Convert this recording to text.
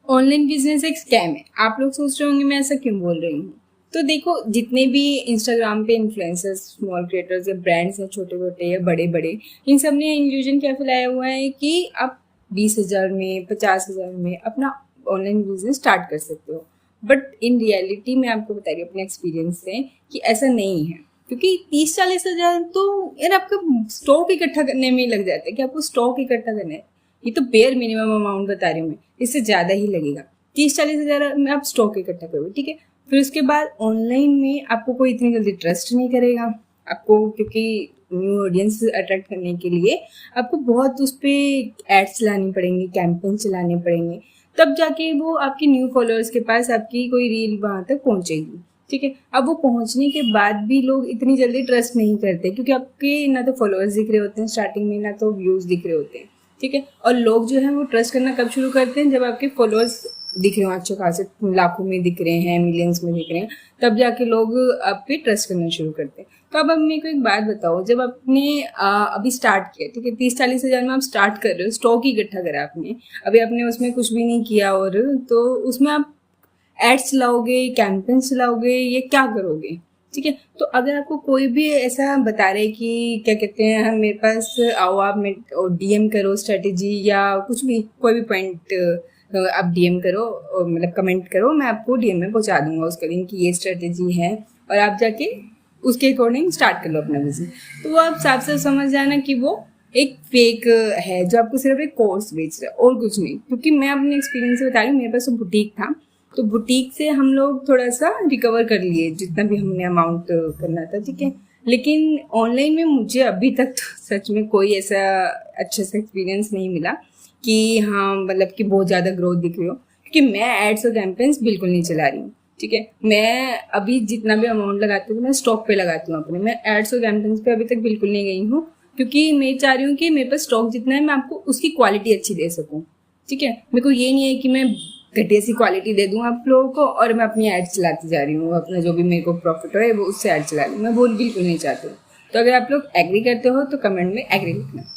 Online business एक scam है। आप लोग सोच रहे होंगे मैं ऐसा क्यों बोल रही हूँ। तो देखो, जितने भी इंस्टाग्राम पे इन्फ्लुएंसर्स, स्मॉल क्रिएटर्स या ब्रांड्स हैं, छोटे छोटे या बड़े बड़े, इन सब ने इल्यूजन क्या फैलाया हुआ है कि आप 20,000 में, 50,000 में अपना ऑनलाइन बिजनेस स्टार्ट कर सकते हो। बट इन रियलिटी मैं आपको बता रही हूँ अपने एक्सपीरियंस से कि ऐसा नहीं है। क्योंकि 30-40 हज़ार तो यार आपका स्टॉक इकट्ठा करने में ही लग जाता है कि आपको स्टॉक इकट्ठा करना है। ये तो बेयर मिनिमम अमाउंट बता रही हूँ मैं, इससे ज़्यादा ही लगेगा। 30-40 हज़ार में आप स्टॉक इकट्ठा करोगे, ठीक है। फिर उसके बाद ऑनलाइन में आपको कोई इतनी जल्दी ट्रस्ट नहीं करेगा आपको, क्योंकि न्यू ऑडियंस अट्रैक्ट करने के लिए आपको बहुत उस पर एड्स चलानी पड़ेंगी, कैंपेन चलाने पड़ेंगे, तब जाके वो आपके न्यू फॉलोअर्स के पास आपकी कोई रील वहाँ तक पहुँचेगी, ठीक है। अब वो पहुँचने के बाद भी लोग इतनी जल्दी ट्रस्ट नहीं करते, क्योंकि आपके ना तो फॉलोअर्स दिख रहे होते हैं स्टार्टिंग में, ना तो व्यूज़ दिख रहे होते हैं, ठीक है। और लोग जो है वो ट्रस्ट करना कब शुरू करते हैं, जब आपके फॉलोअर्स दिख रहे हो, अच्छे खासे लाखों में दिख रहे हैं, मिलियंस में दिख रहे हैं, तब जाके लोग आप पे ट्रस्ट करना शुरू करते हैं। तो अब मेरे को एक बात बताओ, जब आपने अभी स्टार्ट किया, ठीक है, 30-40 हज़ार में आप स्टार्ट कर रहे हो, स्टॉक ही इकट्ठा करा आपने, अभी आपने उसमें कुछ भी नहीं किया, और तो उसमें आप एड्स चलाओगे, कैंपेन चलाओगे, ये क्या करोगे, ठीक है। तो अगर आपको कोई भी ऐसा बता रहे कि क्या कहते हैं, हम मेरे पास आओ, आप डीएम करो स्ट्रेटेजी या कुछ भी, कोई भी पॉइंट आप डीएम करो, मतलब कमेंट करो, मैं आपको डीएम में पहुंचा दूंगा उसका लिंक कि ये स्ट्रेटेजी है, और आप जाके उसके अकॉर्डिंग स्टार्ट कर लो अपना बिजनेस। तो वो आप साफ साफ समझ जाना कि वो एक फेक है जो आपको सिर्फ एक कोर्स बेच रहा है और कुछ नहीं। क्योंकि मैं अपने एक्सपीरियंस से बता रही हूँ, मेरे पास तो बुटीक था, तो बुटीक से हम लोग थोड़ा सा रिकवर कर लिए जितना भी हमने अमाउंट करना था, ठीक है। लेकिन ऑनलाइन में मुझे अभी तक तो सच में कोई ऐसा अच्छा सा एक्सपीरियंस नहीं मिला कि हाँ मतलब कि बहुत ज़्यादा ग्रोथ दिख रही हो, क्योंकि मैं एड्स और कैंपेन्स बिल्कुल नहीं चला रही हूँ, ठीक है। मैं अभी जितना भी अमाउंट लगाती हूँ मैं स्टॉक पे लगाती हूँ अपने, मैं एड्स और कैंपेन्स पे अभी तक बिल्कुल नहीं गई हूँ, क्योंकि मैं चाह रही हूँ कि मेरे पास स्टॉक जितना है मैं आपको उसकी क्वालिटी अच्छी दे सकूँ, ठीक है। मेरे को ये नहीं है कि मैं घटिया सी क्वालिटी दे दूँ आप लोगों को और मैं अपनी एड चलाती जा रही हूँ, अपना जो भी मेरे को प्रॉफिट हो है वो उससे एड चला रही हूँ, मैं वो बिल्कुल नहीं चाहती हूँ। तो अगर आप लोग एग्री करते हो तो कमेंट में एग्री लिखना।